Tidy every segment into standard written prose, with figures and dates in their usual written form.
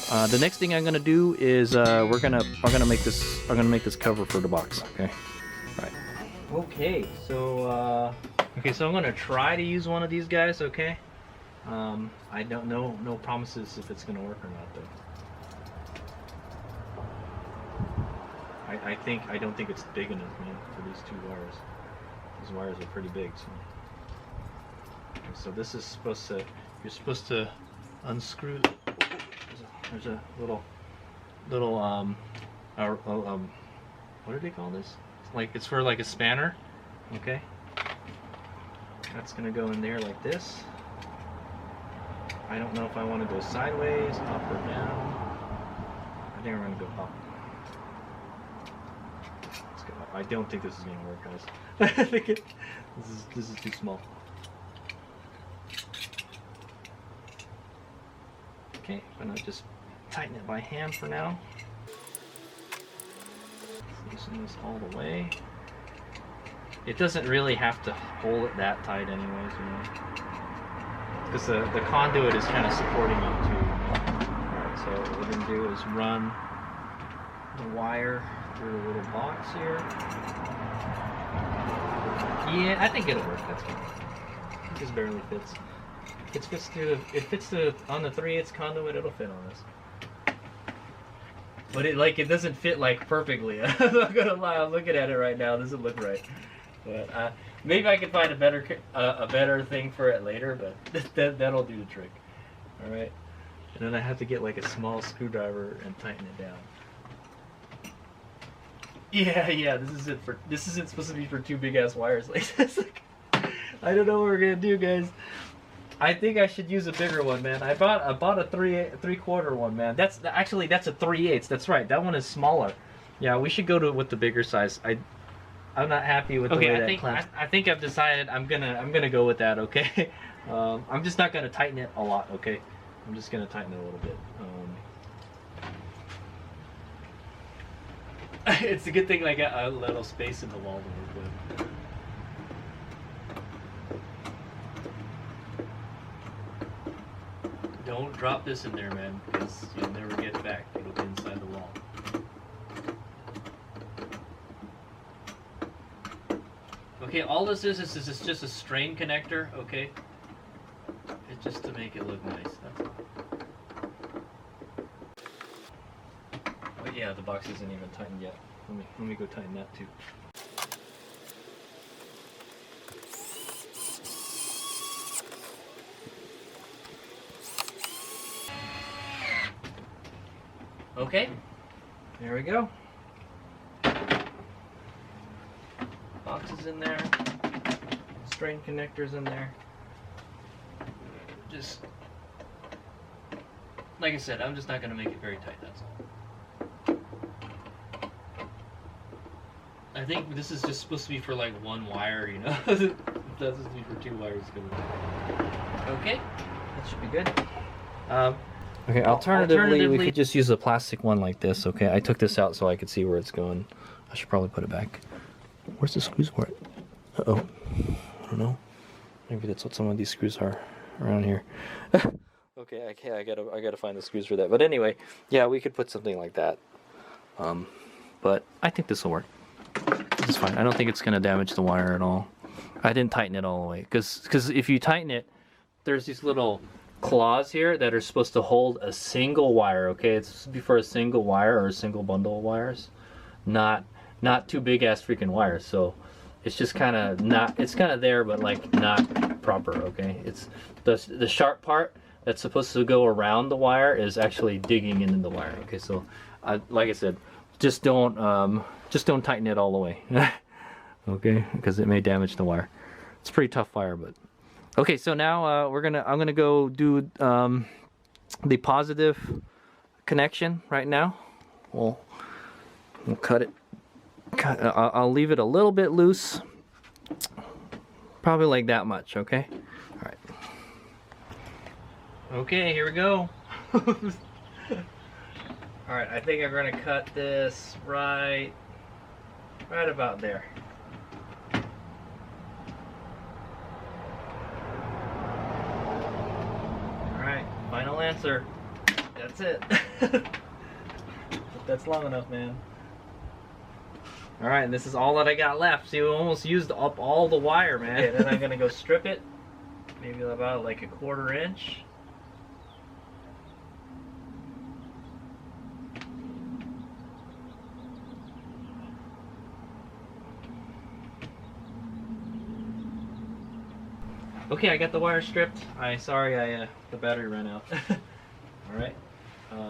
The next thing I'm gonna do is I'm gonna make this cover for the box. Okay. Right. Okay. So I'm gonna try to use one of these guys. Okay. I don't know. No promises if it's gonna work or not though. I don't think it's big enough, man, for these two wires. These wires are pretty big. So this is supposed to. You're supposed to unscrew. There's a little what do they call this? It's for like a spanner. Okay. That's gonna go in there like this. I don't know if I want to go sideways, up or down. I think I'm gonna go up. Let's go up. I don't think this is gonna work, guys. I think this is too small. Okay, I'm gonna just tighten it by hand for now. Loosen this all the way. It doesn't really have to hold it that tight anyways, you know. Because the conduit is kind of supporting it too. Alright, so what we're going to do is run the wire through the little box here. Yeah, I think it'll work, that's fine. It just barely fits. It fits on the 3/8 conduit, it'll fit on this. But it doesn't fit like perfectly. I'm not gonna lie, I'm looking at it right now, it doesn't look right. But maybe I can find a better thing for it later, but that'll do the trick. All right, and then I have to get like a small screwdriver and tighten it down. Yeah, this isn't supposed to be for two big ass wires like this. I don't know what we're gonna do, guys. I think I should use a bigger one, man. I bought a 3/4 one, man. That's a 3/8. That's right. That one is smaller. Yeah, we should go with the bigger size. I'm not happy with the way that clamps. I think I've decided I'm gonna go with that. Okay. I'm just not gonna tighten it a lot. Okay. I'm just gonna tighten it a little bit. It's a good thing I got a little space in the wall to work with. Don't drop this in there, man, because you'll never get it back. It'll be inside the wall. Okay, all this is just a strain connector, okay? It's just to make it look nice, that's all. But yeah, the box isn't even tightened yet. Let me go tighten that too. Okay, there we go. Box is in there, strain connectors in there. Just, like I said, I'm just not going to make it very tight, that's all. I think this is just supposed to be for like one wire, you know? That's supposed to be for two wires. Okay, that should be good. Okay, alternatively, we could just use a plastic one like this, okay? I took this out so I could see where it's going. I should probably put it back. Where's the screws for it? Uh-oh. I don't know. Maybe that's what some of these screws are around here. Okay, I gotta find the screws for that. But anyway, yeah, we could put something like that. But I think this will work. This is fine. I don't think it's gonna damage the wire at all. I didn't tighten it all the way. Because if you tighten it, there's these little claws here that are supposed to hold a single wire, okay? It's supposed to be for a single wire or a single bundle of wires, not two big ass freaking wires. So it's just kind of there, but like not proper, okay? It's the sharp part that's supposed to go around the wire is actually digging into the wire, okay? So like I said, just don't tighten it all the way. Okay, because it may damage the wire. It's a pretty tough wire, but okay, so now I'm gonna go do the positive connection right now. We'll cut it. I'll leave it a little bit loose, probably like that much. Okay. All right. Okay, here we go. All right, I think I'm gonna cut this right about there. Final answer. That's it. That's long enough, man. All right, and this is all that I got left. See, we almost used up all the wire, man. Okay, then I'm gonna go strip it, maybe about like a 1/4 inch. Okay, I got the wire stripped. Sorry, the battery ran out. All right.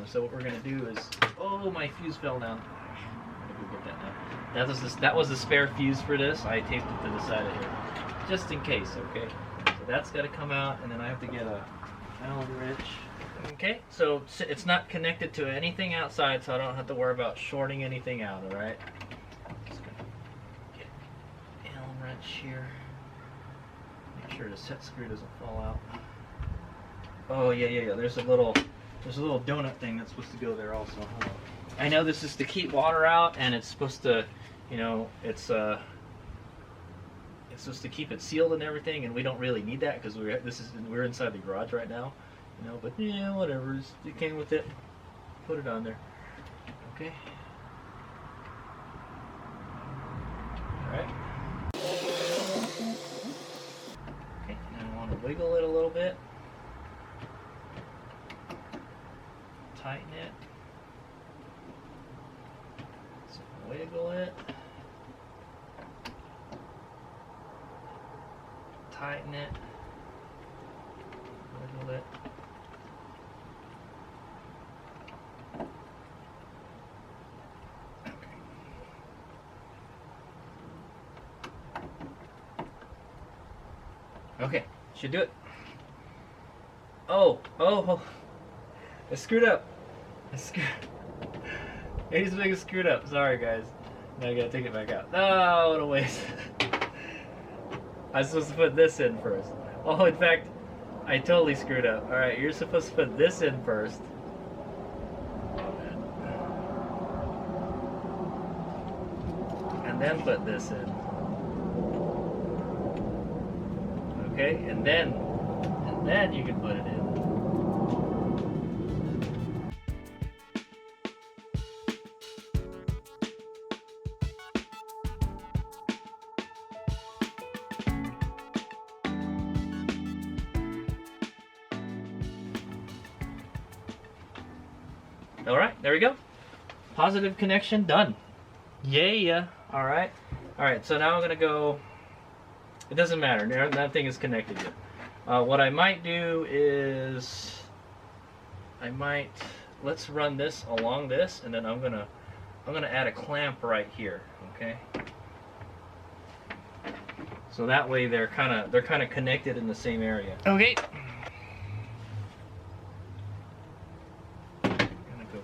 So what we're gonna do is, oh, my fuse fell down. I'm gonna go get that now. That was the spare fuse for this. I taped it to the side of here, just in case. Okay. So that's got to come out, and then I have to get a Allen wrench. Okay. So it's not connected to anything outside, so I don't have to worry about shorting anything out. All right. Just gonna get an Allen wrench here. Make sure the set screw doesn't fall out. Oh yeah. There's a little donut thing that's supposed to go there also. I know this is to keep water out, and it's supposed to, you know, it's supposed to keep it sealed and everything, and we don't really need that because we're inside the garage right now, you know. But yeah, whatever. It came with it. Put it on there. Okay. All right. Okay. Now I want to wiggle it a little bit. Tighten it. So wiggle it. Tighten it. Wiggle it. Okay, should do it. Oh, I screwed up. HadesOmega screwed up. Sorry, guys. Now I gotta take it back out. No, what a waste. I was supposed to put this in first. Oh, in fact, I totally screwed up. Alright, you're supposed to put this in first. And then put this in. Okay, and then you can put it in. All right, there we go. Positive connection done. Yeah. All right. So now I'm gonna go. It doesn't matter. That is connected yet. What I might do is, let's run this along this, and then I'm gonna add a clamp right here. Okay. So that way they're kind of connected in the same area. Okay.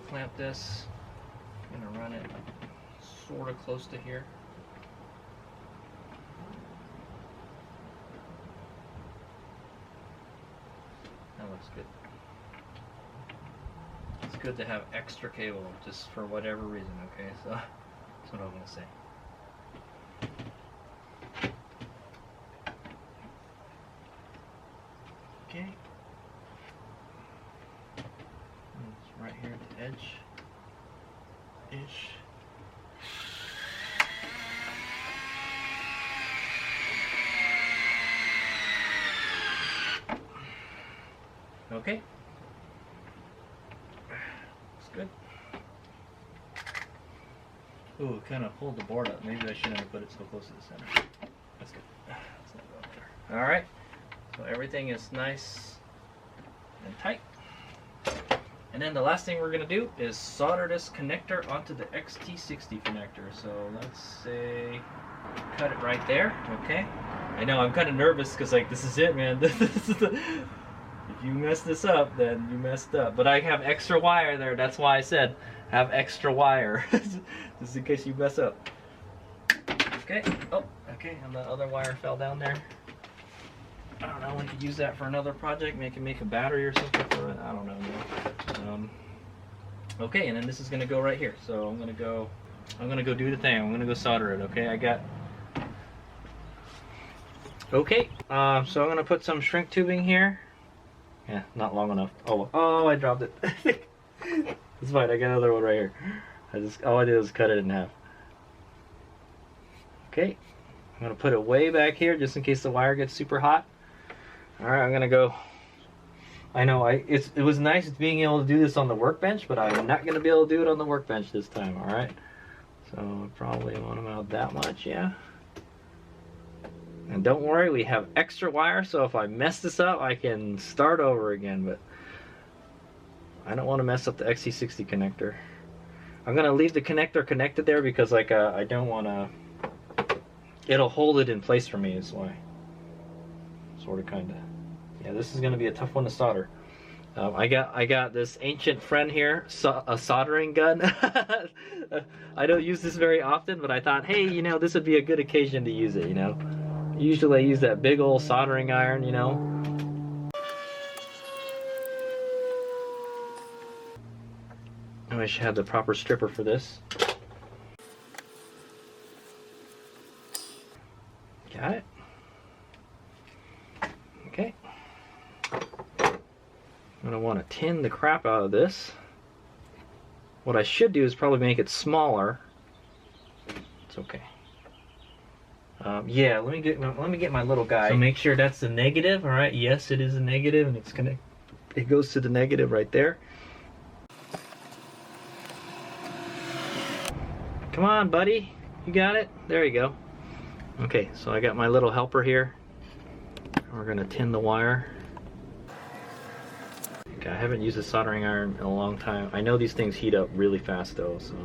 Clamp this. I'm gonna run it sort of close to here. That looks good. It's good to have extra cable just for whatever reason, okay? So that's what I'm gonna say. Okay. Right here at the edge-ish. Okay. Looks good. Ooh, it kind of pulled the board up. Maybe I shouldn't have put it so close to the center. That's good. Let's not go up there. All right. So everything is nice and tight. And then the last thing we're going to do is solder this connector onto the XT60 connector. So let's say, cut it right there, okay? I know, I'm kind of nervous because like, this is it, man. If you mess this up, then you messed up. But I have extra wire there, that's why I said, have extra wire. Just in case you mess up. Okay, oh, okay, and the other wire fell down there. I don't know, we could use that for another project. Maybe make a battery or something for it. I don't know. Okay, and then this is gonna go right here. So I'm gonna go do the thing. I'm gonna go solder it. Okay, Okay, so I'm gonna put some shrink tubing here. Yeah, not long enough. Oh, I dropped it. It's fine, I got another one right here. All I did was cut it in half. Okay, I'm gonna put it way back here just in case the wire gets super hot. All right, I'm gonna go. I know it was nice being able to do this on the workbench, but I'm not gonna be able to do it on the workbench this time. All right, so I probably want them out that much, yeah. And don't worry, we have extra wire, so if I mess this up, I can start over again. But I don't want to mess up the XC60 connector. I'm gonna leave the connector connected there because like I don't want to. It'll hold it in place for me is why. Sort of, kind of. Yeah, this is gonna be a tough one to solder. I got this ancient friend here, a soldering gun. I don't use this very often, but I thought, hey, you know, this would be a good occasion to use it. You know, usually I use that big old soldering iron. You know. I wish I had the proper stripper for this. Got it. Okay. I'm gonna want to tin the crap out of this. What I should do is probably make it smaller. It's okay. Yeah, let me get my little guy. So make sure that's the negative. All right. Yes, it is a negative, and it goes to the negative right there. Come on, buddy. You got it? There you go. Okay, so I got my little helper here. We're gonna tin the wire. Okay, I haven't used a soldering iron in a long time. I know these things heat up really fast though, so.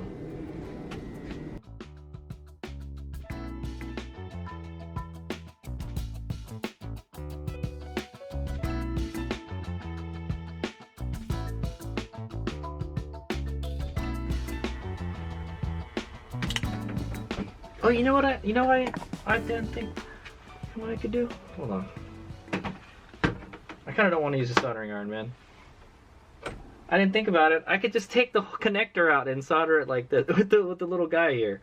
Oh, you know what I didn't think what I could do? Hold on. I kind of don't want to use a soldering iron, man. I didn't think about it. I could just take the connector out and solder it like that with the little guy here.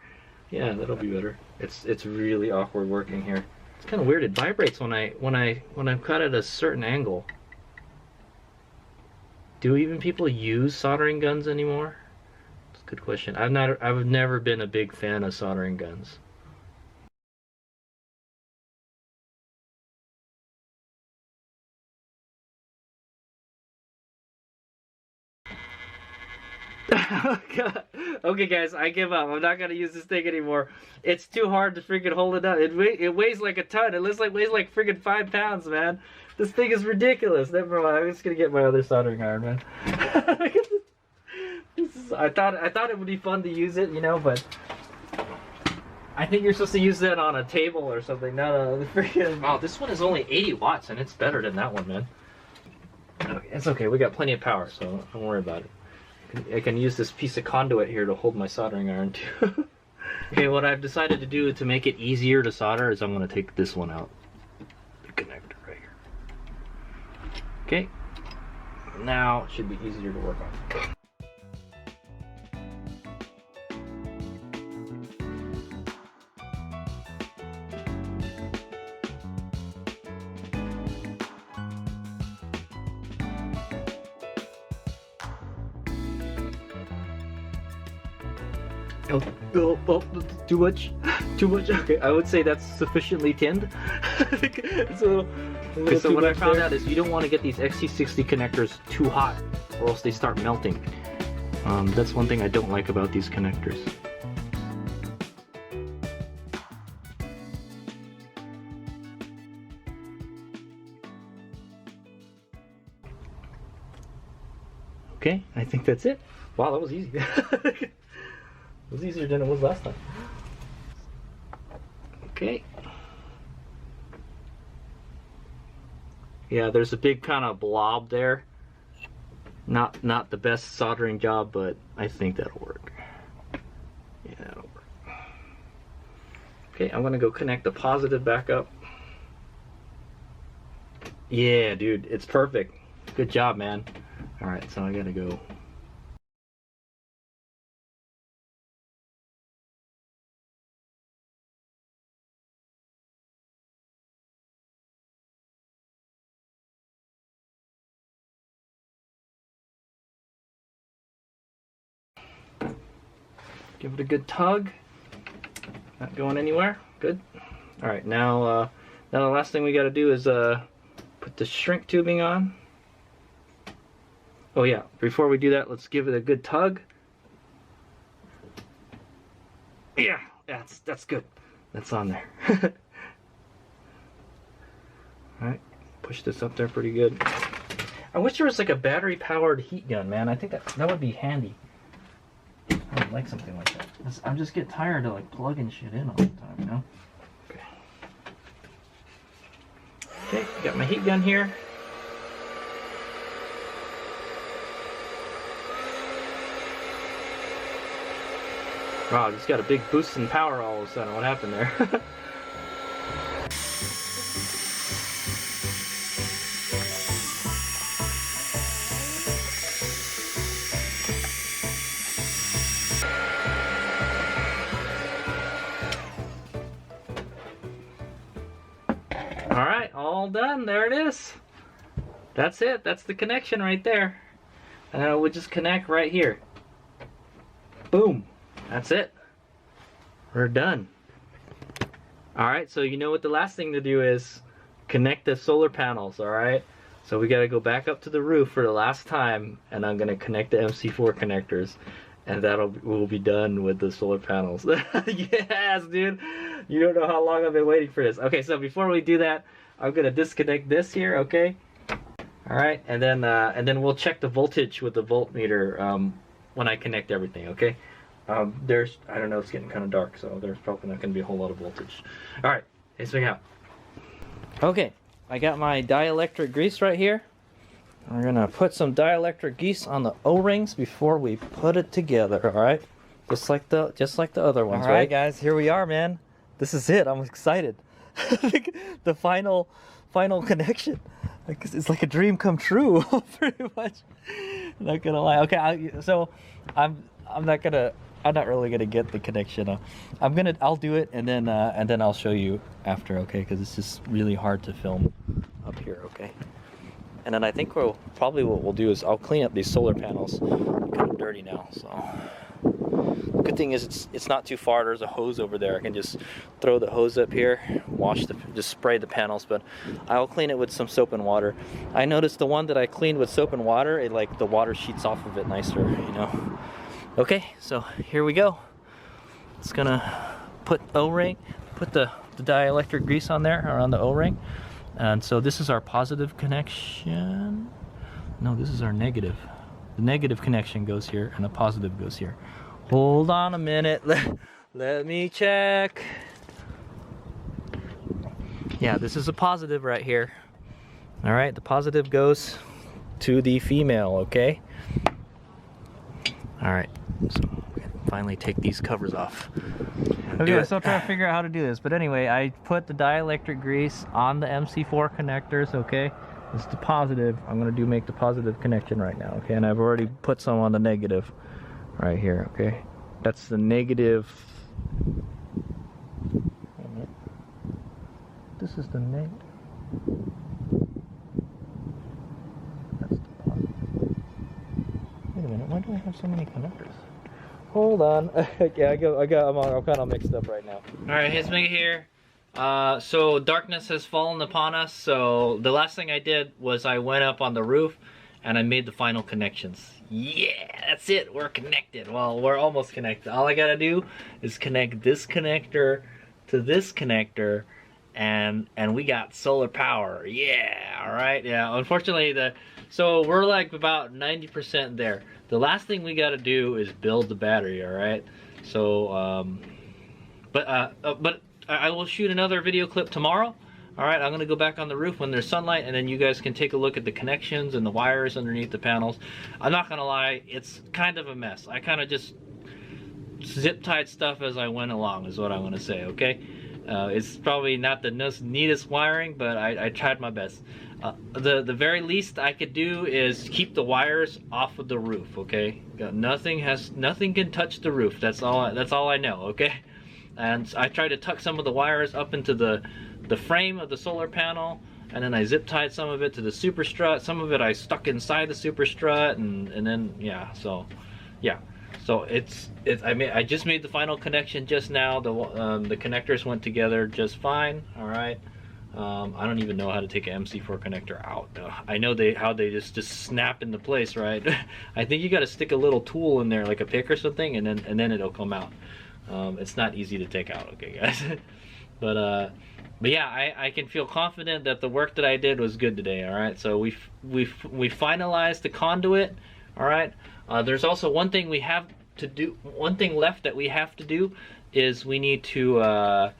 Yeah, that'll be better. It's really awkward working here. It's kind of weird. It vibrates when I'm cut at a certain angle. Do even people use soldering guns anymore? That's a good question. I've never been a big fan of soldering guns. Okay, guys, I give up. I'm not gonna use this thing anymore. It's too hard to freaking hold it up. It weighs like a ton. It weighs like freaking 5 pounds, man. This thing is ridiculous. Never mind. I'm just gonna get my other soldering iron, man. I thought it would be fun to use it, you know, but I think you're supposed to use that on a table or something. No, the freaking. Wow, this one is only 80 watts, and it's better than that one, man. Okay, it's okay. We got plenty of power, so don't worry about it. I can use this piece of conduit here to hold my soldering iron too. Okay, what I've decided to do to make it easier to solder is I'm going to take this one out. The connector right here. Okay. Now it should be easier to work on. Oh, too much? Too much? Okay, I would say that's sufficiently tinned. It's a little okay, so what I found out is you don't want to get these XC60 connectors too hot or else they start melting. That's one thing I don't like about these connectors. Okay, I think that's it. Wow, that was easy. It was easier than it was last time. Okay. Yeah, there's a big kind of blob there. Not the best soldering job, but I think that'll work. Yeah, that'll work. Okay, I'm gonna go connect the positive back up. Yeah, dude, it's perfect. Good job, man. All right, so I gotta go. Give it a good tug. Not going anywhere. Good. All right, now the last thing we got to do is put the shrink tubing on. Oh yeah, before we do that, let's give it a good tug. Yeah, that's good. That's on there. All right, push this up there pretty good. I wish there was like a battery-powered heat gun, man. I think that would be handy. I would like something like that. I'm just get tired of like plugging shit in all the time, you know? Okay. Okay, got my heat gun here. Wow, just got a big boost in power all of a sudden. What happened there? Alright, all done. There it is. That's it. That's the connection right there. And then it would just connect right here. Boom. That's it. We're done. Alright, so you know what the last thing to do is? Connect the solar panels, alright? So we gotta go back up to the roof for the last time, and I'm gonna connect the MC4 connectors, and we'll be done with the solar panels. Yes, dude! You don't know how long I've been waiting for this. Okay, so before we do that, I'm gonna disconnect this here, okay? Alright, and then we'll check the voltage with the voltmeter when I connect everything, okay? I don't know, it's getting kind of dark, so there's probably not going to be a whole lot of voltage. Alright, let's swing out. Okay, I got my dielectric grease right here. We're going to put some dielectric grease on the O-rings before we put it together, alright? Just like the other ones, right? Alright guys, here we are, man. This is it, I'm excited. The final connection. It's like a dream come true, pretty much. Not gonna lie. Okay, I'm not really gonna get the connection. I'll do it and then I'll show you after, okay? Because it's just really hard to film up here, okay? And then I think what we'll do is I'll clean up these solar panels. They're kind of dirty now, so. The good thing is it's not too far. There's a hose over there. I can just throw the hose up here, just spray the panels. But I'll clean it with some soap and water. I noticed the one that I cleaned with soap and water, the water sheets off of it nicer, you know. Okay, so here we go. It's gonna put the dielectric grease on there around the O-ring. And so this is our positive connection. No, this is our negative. The negative connection goes here and the positive goes here. Hold on a minute. Let me check. Yeah, this is a positive right here. All right, the positive goes to the female, okay? All right, so finally take these covers off. Okay, so I'm trying to figure out how to do this. But anyway, I put the dielectric grease on the MC4 connectors, okay? It's the positive. I'm gonna make the positive connection right now, okay? And I've already put some on the negative right here, okay? That's the negative. This is the negative. That's the positive. Wait a minute, why do I have so many connectors? Hold on. Yeah, I'm kind of mixed up right now. Alright, HadesOmega here. So darkness has fallen upon us, so the last thing I did was I went up on the roof and I made the final connections. Yeah, that's it, we're connected. Well, we're almost connected. All I gotta do is connect this connector to this connector and we got solar power. Yeah, alright, yeah. Unfortunately, so we're like about 90% there. The last thing we gotta do is build the battery, alright? So, but I will shoot another video clip tomorrow. Alright, I'm gonna go back on the roof when there's sunlight and then you guys can take a look at the connections and the wires underneath the panels. I'm not gonna lie, it's kind of a mess. I kind of just zip-tied stuff as I went along is what I want to say, okay? It's probably not the neatest wiring, but I tried my best. The very least I could do is keep the wires off of the roof, okay? Nothing can touch the roof. That's all I know, okay? And I tried to tuck some of the wires up into the frame of the solar panel, and then I zip tied some of it to the super strut. Some of it I stuck inside the super strut, and then yeah. So So I just made the final connection just now. The connectors went together just fine. All right. I don't even know how to take an MC4 connector out. I know how they just snap into place, right? I think you got to stick a little tool in there, like a pick or something, and then it'll come out. It's not easy to take out, okay, guys. But yeah, I can feel confident that the work that I did was good today. All right. So we finalized the conduit. All right. There's also one thing we have to do. One thing left that we have to do is we need to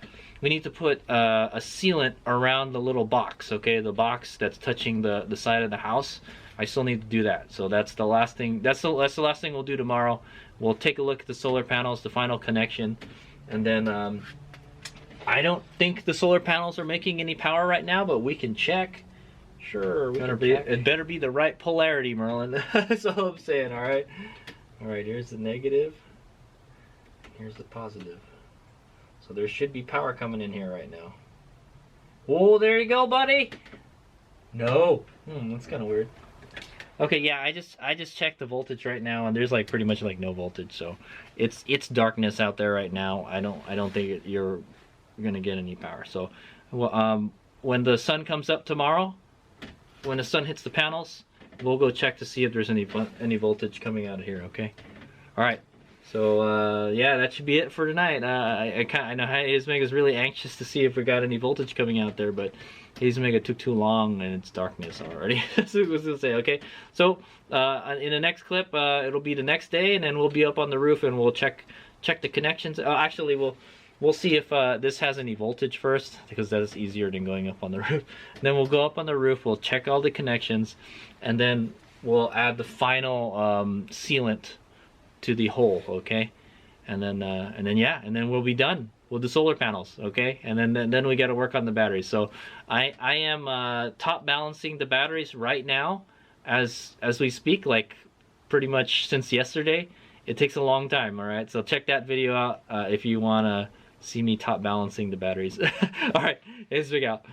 put a sealant around the little box. Okay, the box that's touching the side of the house. I still need to do that. So that's the last thing. That's the last thing we'll do tomorrow. We'll take a look at the solar panels, the final connection, and then I don't think the solar panels are making any power right now, but we can check. Sure, it better be the right polarity, Merlin. That's all I'm saying, all right? All right, here's the negative. Here's the positive. So there should be power coming in here right now. Oh, there you go, buddy. No. That's kind of weird. Okay, yeah, I just checked the voltage right now, and there's like pretty much like no voltage. So it's darkness out there right now. I don't think you're gonna get any power. So, well, when the sun comes up tomorrow, when the sun hits the panels, we'll go check to see if there's any voltage coming out of here. Okay. All right. So yeah, that should be it for tonight. I know HadesOmega is really anxious to see if we got any voltage coming out there, but HadesOmega took too long and it's darkness already. That's what I was gonna say. Okay. So in the next clip, it'll be the next day, and then we'll be up on the roof and we'll check the connections. Actually, we'll see if this has any voltage first, because that is easier than going up on the roof. And then we'll go up on the roof, we'll check all the connections, and then we'll add the final sealant to the hole, okay? And then yeah, and then we'll be done with the solar panels, okay? And then we got to work on the batteries. So I am top balancing the batteries right now as we speak, like pretty much since yesterday. It takes a long time, all right? So check that video out if you want to see me top balancing the batteries. All right, HadesOmega out.